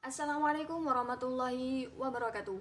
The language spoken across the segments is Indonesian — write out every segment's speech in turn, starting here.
Assalamualaikum warahmatullahi wabarakatuh.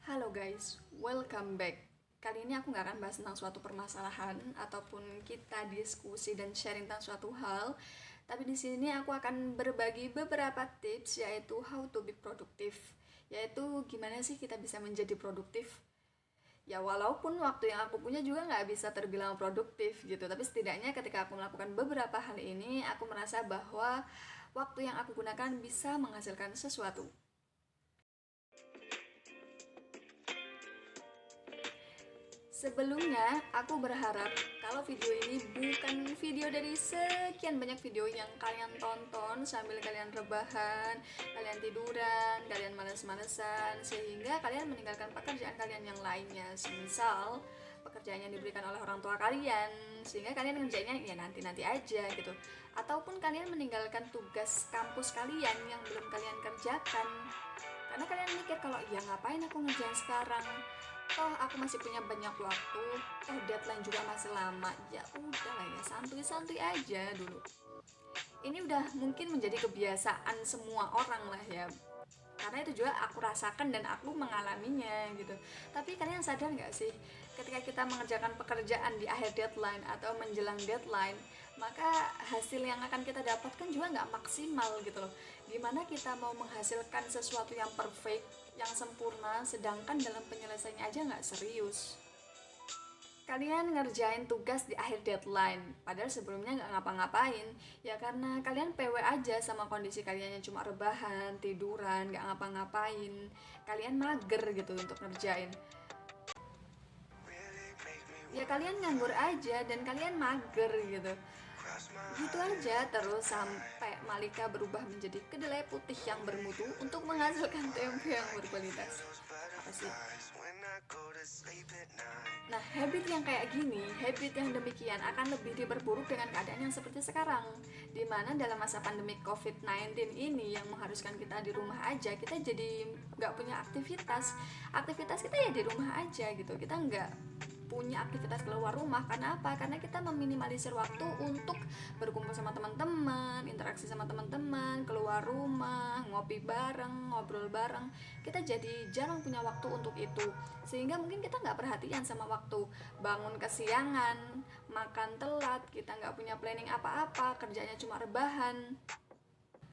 Halo guys, welcome back. Kali ini aku nggak akan bahas tentang suatu permasalahan ataupun kita diskusi dan sharing tentang suatu hal. Tapi di sini aku akan berbagi beberapa tips, yaitu how to be productive. Yaitu gimana sih kita bisa menjadi produktif. Ya walaupun waktu yang aku punya juga nggak bisa terbilang produktif gitu, tapi setidaknya ketika aku melakukan beberapa hal ini, aku merasa bahwa waktu yang aku gunakan bisa menghasilkan sesuatu. Sebelumnya, aku berharap kalau video ini bukan video dari sekian banyak video yang kalian tonton sambil kalian rebahan, kalian tiduran, kalian males-malesan, sehingga kalian meninggalkan pekerjaan kalian yang lainnya. Semisal, pekerjaan yang diberikan oleh orang tua kalian, sehingga kalian ngerjainnya ya nanti-nanti aja gitu. Ataupun kalian meninggalkan tugas kampus kalian yang belum kalian kerjakan. Karena kalian mikir kalau ya ngapain aku ngerjain sekarang, toh aku masih punya banyak waktu, toh deadline juga masih lama, ya udah lah ya santuy-santuy aja dulu. Ini udah mungkin menjadi kebiasaan semua orang lah ya, karena itu juga aku rasakan dan aku mengalaminya gitu. Tapi kalian sadar nggak sih, ketika kita mengerjakan pekerjaan di akhir deadline atau menjelang deadline, maka hasil yang akan kita dapatkan juga nggak maksimal gitu loh. Gimana kita mau menghasilkan sesuatu yang perfect, yang sempurna, sedangkan dalam penyelesaiannya aja nggak serius. Kalian ngerjain tugas di akhir deadline, padahal sebelumnya nggak ngapa-ngapain, ya karena kalian PW aja sama kondisi kalian yang cuma rebahan, tiduran, nggak ngapa-ngapain, kalian mager gitu untuk ngerjain. Ya kalian nganggur aja dan kalian mager gitu. Gitu aja terus sampai Malika berubah menjadi kedelai putih yang bermutu untuk menghasilkan tempe yang berkualitas. Apa sih? Nah, habit yang kayak gini, habit yang demikian akan lebih diperburuk dengan keadaan yang seperti sekarang, di mana dalam masa pandemi COVID-19 ini yang mengharuskan kita di rumah aja, kita jadi nggak punya aktivitas. Aktivitas kita ya di rumah aja gitu, kita nggak punya aktivitas keluar rumah. Karena apa? Karena kita meminimalisir waktu untuk berkumpul sama teman-teman, interaksi sama teman-teman, keluar rumah, ngopi bareng, ngobrol bareng. Kita jadi jarang punya waktu untuk itu, sehingga mungkin kita nggak perhatian sama waktu, bangun kesiangan, makan telat, kita nggak punya planning apa-apa, kerjanya cuma rebahan.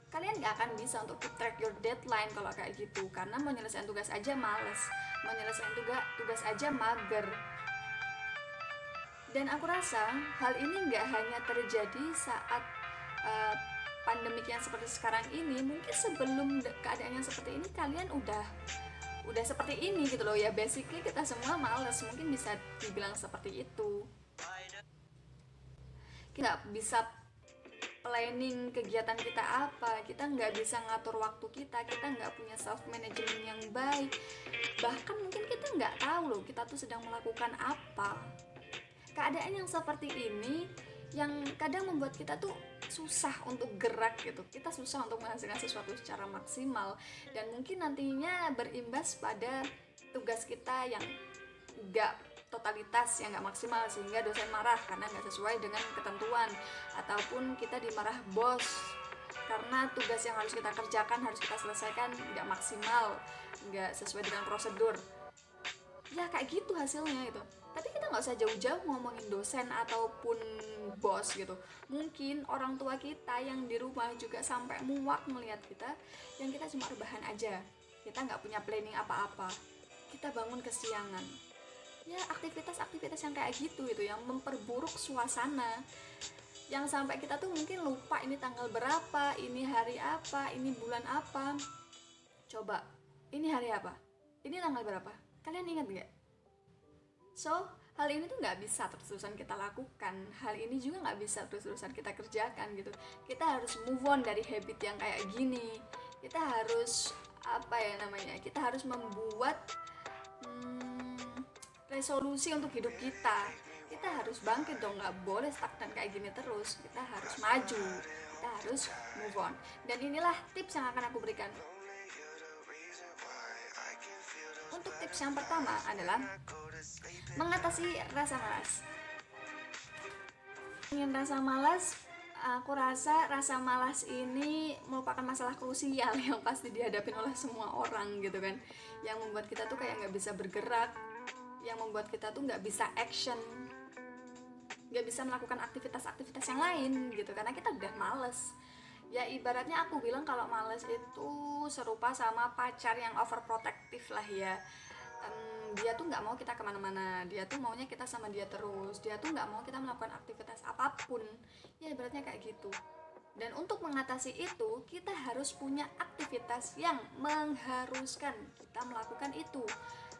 Kalian nggak akan bisa untuk keep track your deadline kalau kayak gitu, karena mau nyelesain tugas aja males, mau nyelesain tugas aja mager. Dan aku rasa hal ini nggak hanya terjadi saat uh, pandemik yang seperti sekarang ini. Mungkin sebelum keadaan yang seperti ini kalian udah seperti ini gitu loh ya. Basically kita semua males, mungkin bisa dibilang seperti itu. Kita nggak bisa planning kegiatan kita apa, kita nggak bisa ngatur waktu kita nggak punya self management yang baik, bahkan mungkin kita nggak tahu loh kita tuh sedang melakukan apa. Keadaan yang seperti ini yang kadang membuat kita tuh susah untuk gerak gitu, kita susah untuk menghasilkan sesuatu secara maksimal, dan mungkin nantinya berimbas pada tugas kita yang gak totalitas, yang gak maksimal, sehingga dosen marah karena gak sesuai dengan ketentuan, ataupun kita dimarah bos karena tugas yang harus kita kerjakan, harus kita selesaikan gak maksimal, gak sesuai dengan prosedur. Ya kayak gitu hasilnya gitu. Tapi kita nggak usah jauh-jauh ngomongin dosen ataupun bos gitu. Mungkin orang tua kita yang di rumah juga sampai muak melihat kita, yang kita cuma rebahan aja, kita nggak punya planning apa-apa, kita bangun kesiangan. Ya aktivitas-aktivitas yang kayak gitu itu yang memperburuk suasana, yang sampai kita tuh mungkin lupa ini tanggal berapa, ini hari apa, ini bulan apa. Coba, ini hari apa, ini tanggal berapa, kalian ingat nggak? So, hal ini tuh nggak bisa terus-terusan kita lakukan. Hal ini juga nggak bisa terus-terusan kita kerjakan gitu. Kita harus move on dari habit yang kayak gini. Kita harus, apa ya namanya, kita harus membuat resolusi untuk hidup kita. Kita harus bangkit dong, nggak boleh stagnan kayak gini terus. Kita harus maju, kita harus move on. Dan inilah tips yang akan aku berikan. Untuk tips yang pertama adalah mengatasi rasa malas. Ingin rasa malas, Aku rasa malas ini merupakan masalah krusial yang pasti dihadapin oleh semua orang gitu kan, yang membuat kita tuh kayak nggak bisa bergerak, yang membuat kita tuh nggak bisa action, nggak bisa melakukan aktivitas-aktivitas yang lain gitu karena kita udah males. Ya ibaratnya aku bilang kalau males itu serupa sama pacar yang overprotective lah ya. Dia tuh nggak mau kita kemana-mana, dia tuh maunya kita sama dia terus, dia tuh nggak mau kita melakukan aktivitas apapun, ya ibaratnya kayak gitu. Dan untuk mengatasi itu kita harus punya aktivitas yang mengharuskan kita melakukan itu,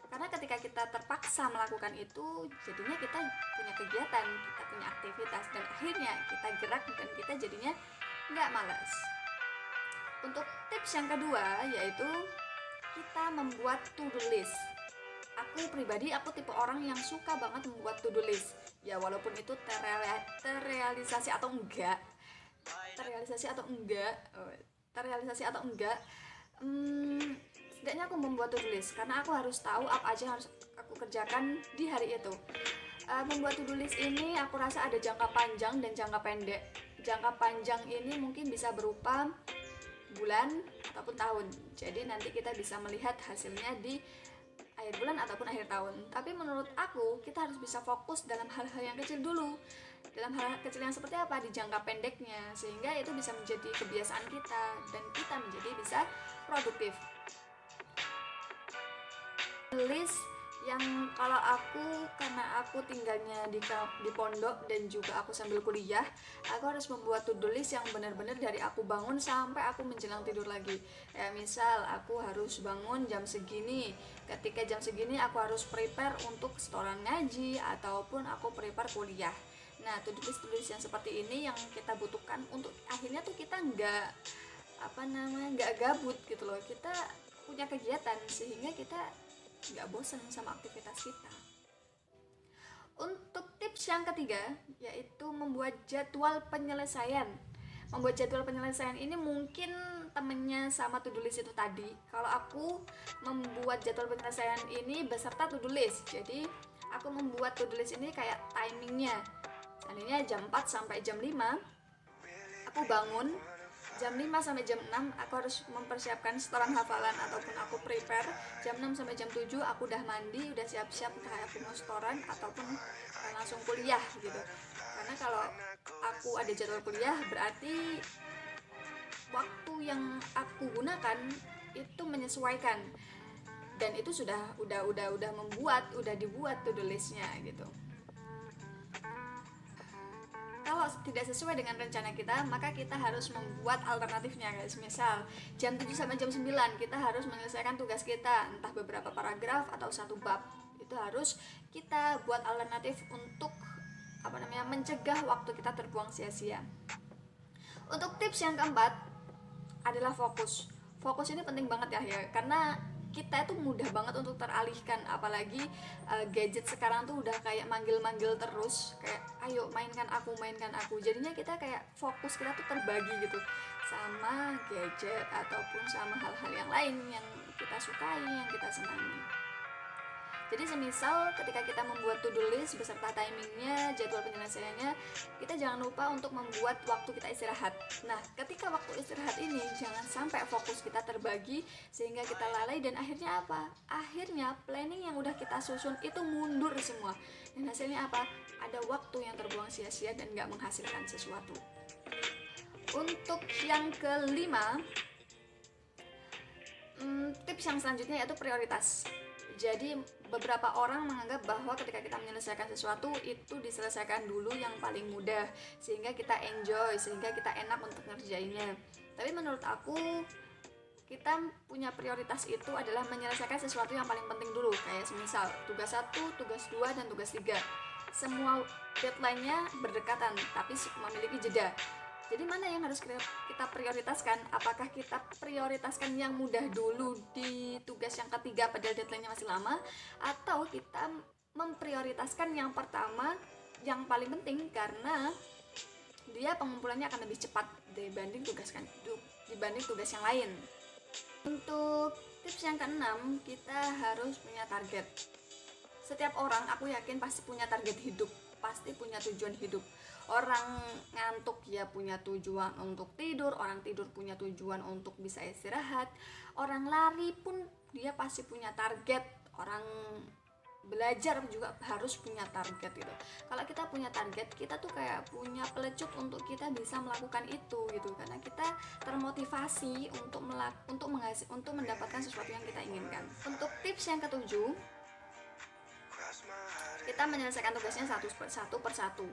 karena ketika kita terpaksa melakukan itu jadinya kita punya kegiatan, kita punya aktivitas, dan akhirnya kita gerak dan kita jadinya nggak malas. Untuk tips yang kedua yaitu kita membuat to-do list. Aku pribadi, aku tipe orang yang suka banget membuat to-do list. Ya walaupun itu terrealisasi atau enggak, terrealisasi atau enggak, terrealisasi atau enggak, setidaknya aku membuat to-do list karena aku harus tahu apa aja yang harus aku kerjakan di hari itu. Membuat to-do list ini aku rasa ada jangka panjang dan jangka pendek. Jangka panjang ini mungkin bisa berupa bulan ataupun tahun, jadi nanti kita bisa melihat hasilnya di akhir bulan ataupun akhir tahun. Tapi menurut aku kita harus bisa fokus dalam hal-hal yang kecil dulu, dalam hal kecil yang seperti apa di jangka pendeknya, sehingga itu bisa menjadi kebiasaan kita dan kita menjadi bisa produktif. List yang kalau aku, karena aku tinggalnya di pondok dan juga aku sambil kuliah, aku harus membuat to-do list yang benar-benar dari aku bangun sampai aku menjelang tidur lagi. Misal aku harus bangun jam segini, ketika jam segini aku harus prepare untuk setoran ngaji ataupun aku prepare kuliah. Nah, to-do list yang seperti ini yang kita butuhkan untuk akhirnya tuh kita nggak gabut gitu loh, kita punya kegiatan sehingga kita nggak bosan sama aktivitas kita. Untuk tips yang ketiga yaitu membuat jadwal penyelesaian. Membuat jadwal penyelesaian ini mungkin temennya sama to-do list itu tadi. Kalau aku membuat jadwal penyelesaian ini beserta to-do list. Jadi aku membuat to-do list ini kayak timingnya. Seandainya jam 4 sampai jam 5 aku bangun, jam 5 sampai jam 6 aku harus mempersiapkan setoran hafalan ataupun aku prepare. Jam 6 sampai jam 7 aku udah mandi, udah siap-siap entah aku mau setoran ataupun langsung kuliah gitu. Karena kalau aku ada jadwal kuliah berarti waktu yang aku gunakan itu menyesuaikan, dan itu sudah dibuat to-do listnya gitu. Kalau tidak sesuai dengan rencana kita, maka kita harus membuat alternatifnya guys. Misal jam 7 sampai jam 9 kita harus menyelesaikan tugas kita, entah beberapa paragraf atau satu bab. Itu harus kita buat alternatif untuk mencegah waktu kita terbuang sia-sia. Untuk tips yang keempat adalah fokus. Fokus ini penting banget ya, karena kita itu mudah banget untuk teralihkan, apalagi gadget sekarang tuh udah kayak manggil-manggil terus, kayak ayo mainkan aku, jadinya kita kayak fokus kita tuh terbagi gitu sama gadget ataupun sama hal-hal yang lain yang kita sukai, yang kita senangi. Jadi semisal ketika kita membuat to-do list beserta timingnya, jadwal penyelesaiannya, kita jangan lupa untuk membuat waktu kita istirahat. Nah, ketika waktu istirahat ini jangan sampai fokus kita terbagi sehingga kita lalai, dan akhirnya apa? Akhirnya planning yang udah kita susun itu mundur semua. Dan hasilnya apa? Ada waktu yang terbuang sia-sia dan gak menghasilkan sesuatu. Untuk yang kelima, tips yang selanjutnya yaitu prioritas. Jadi beberapa orang menganggap bahwa ketika kita menyelesaikan sesuatu itu diselesaikan dulu yang paling mudah sehingga kita enjoy, sehingga kita enak untuk ngerjainnya. Tapi menurut aku kita punya prioritas itu adalah menyelesaikan sesuatu yang paling penting dulu. Kayak semisal tugas 1, tugas 2, dan tugas 3. Semua deadline-nya berdekatan tapi memiliki jeda. Jadi mana yang harus kita prioritaskan? Apakah kita prioritaskan yang mudah dulu di tugas yang ketiga padahal deadline-nya masih lama, atau kita memprioritaskan yang pertama yang paling penting karena dia pengumpulannya akan lebih cepat dibanding tugas yang lain. Untuk tips yang keenam, kita harus punya target. Setiap orang, aku yakin pasti punya target hidup, pasti punya tujuan hidup. Orang ngantuk ya punya tujuan untuk tidur, orang tidur punya tujuan untuk bisa istirahat, orang lari pun dia pasti punya target, orang belajar juga harus punya target gitu. Kalau kita punya target, kita tuh kayak punya pelecut untuk kita bisa melakukan itu gitu, karena kita termotivasi untuk mendapatkan sesuatu yang kita inginkan. Untuk tips yang ketujuh, kita menyelesaikan tugasnya satu persatu.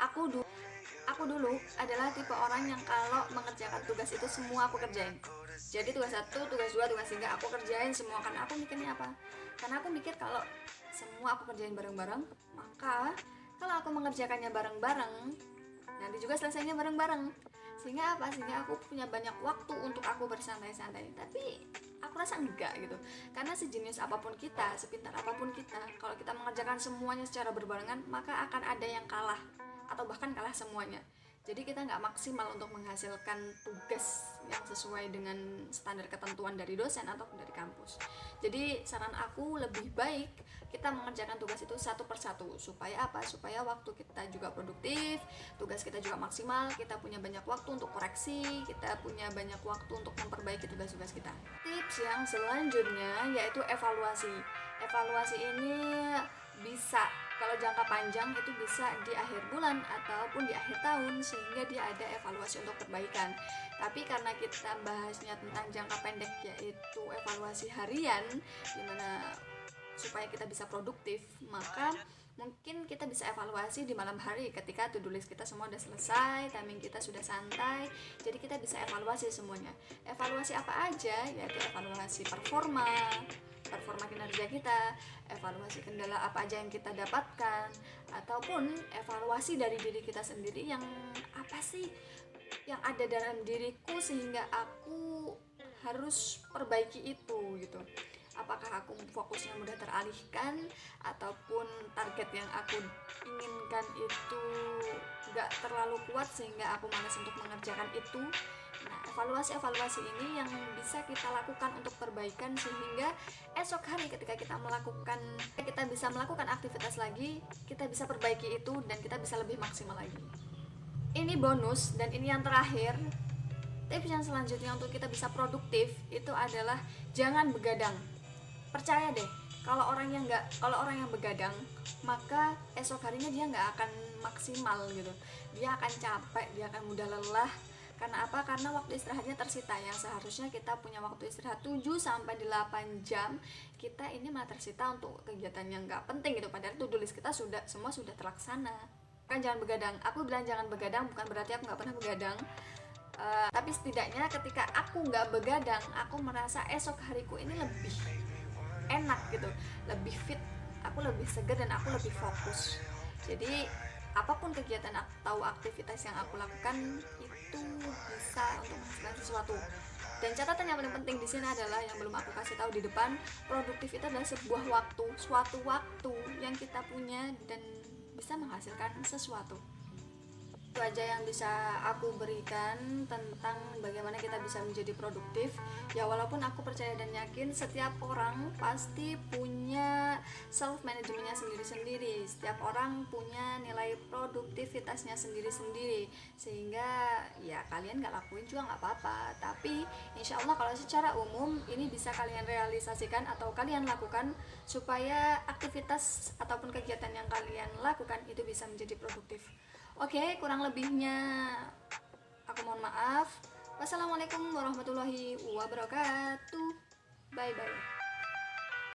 Aku dulu adalah tipe orang yang kalau mengerjakan tugas itu semua aku kerjain. Jadi tugas 1, tugas 2, tugas 3 aku kerjain semua, karena aku mikirnya apa? Karena aku mikir kalau semua aku kerjain bareng-bareng, maka kalau aku mengerjakannya bareng-bareng, nanti juga selesainya bareng-bareng. Sehingga apa? Sehingga aku punya banyak waktu untuk aku bersantai-santai. Tapi aku rasa enggak gitu. Karena sejenis apapun kita, sepintar apapun kita, kalau kita mengerjakan semuanya secara berbarengan, maka akan ada yang kalah atau bahkan kalah semuanya. Jadi kita nggak maksimal untuk menghasilkan tugas yang sesuai dengan standar ketentuan dari dosen atau dari kampus. Jadi saran aku lebih baik kita mengerjakan tugas itu satu persatu. Supaya apa? Supaya waktu kita juga produktif, tugas kita juga maksimal, kita punya banyak waktu untuk koreksi, kita punya banyak waktu untuk memperbaiki tugas-tugas kita. Tips yang selanjutnya yaitu evaluasi. Evaluasi ini bisa, kalau jangka panjang itu bisa di akhir bulan ataupun di akhir tahun, sehingga dia ada evaluasi untuk perbaikan. Tapi karena kita bahasnya tentang jangka pendek yaitu evaluasi harian, dimana supaya kita bisa produktif, maka mungkin kita bisa evaluasi di malam hari ketika to-do list kita semua udah selesai, timing kita sudah santai, jadi kita bisa evaluasi semuanya. Evaluasi apa aja? Yaitu evaluasi performa kinerja kita, evaluasi kendala apa aja yang kita dapatkan, ataupun evaluasi dari diri kita sendiri, yang apa sih yang ada dalam diriku sehingga aku harus perbaiki itu gitu. Apakah aku fokusnya mudah teralihkan, ataupun target yang aku inginkan itu gak terlalu kuat sehingga aku malas untuk mengerjakan itu. Nah, evaluasi ini yang bisa kita lakukan untuk perbaikan, sehingga esok hari ketika kita bisa melakukan aktivitas lagi, kita bisa perbaiki itu dan kita bisa lebih maksimal lagi. Ini bonus dan ini yang terakhir. Tips yang selanjutnya untuk kita bisa produktif itu adalah jangan begadang. Percaya deh, kalau orang yang begadang, maka esok harinya dia nggak akan maksimal gitu. Dia akan capek, dia akan mudah lelah. Karena apa? Karena waktu istirahatnya tersita. Yang seharusnya kita punya waktu istirahat 7-8 jam, kita ini malah tersita untuk kegiatan yang nggak penting gitu. Padahal to-do list kita semua sudah terlaksana. Kan jangan begadang. Aku bilang jangan begadang bukan berarti aku nggak pernah begadang. Tapi setidaknya ketika aku nggak begadang, aku merasa esok hariku ini lebih enak gitu, lebih fit, aku lebih segar dan aku lebih fokus. Jadi apapun kegiatan atau aktivitas yang aku lakukan itu bisa untuk menghasilkan sesuatu. Dan catatan yang paling penting di sini adalah yang belum aku kasih tahu di depan, produktif itu adalah suatu waktu yang kita punya dan bisa menghasilkan sesuatu. Itu aja yang bisa aku berikan tentang bagaimana kita bisa menjadi produktif. Ya walaupun aku percaya dan yakin setiap orang pasti punya self managementnya sendiri-sendiri. Setiap orang punya nilai produktivitasnya sendiri-sendiri. Sehingga ya kalian gak lakuin juga gak apa-apa. Tapi insya Allah kalau secara umum ini bisa kalian realisasikan atau kalian lakukan supaya aktivitas ataupun kegiatan yang kalian lakukan itu bisa menjadi produktif. Oke, kurang lebihnya aku mohon maaf. Wassalamualaikum warahmatullahi wabarakatuh. Bye bye.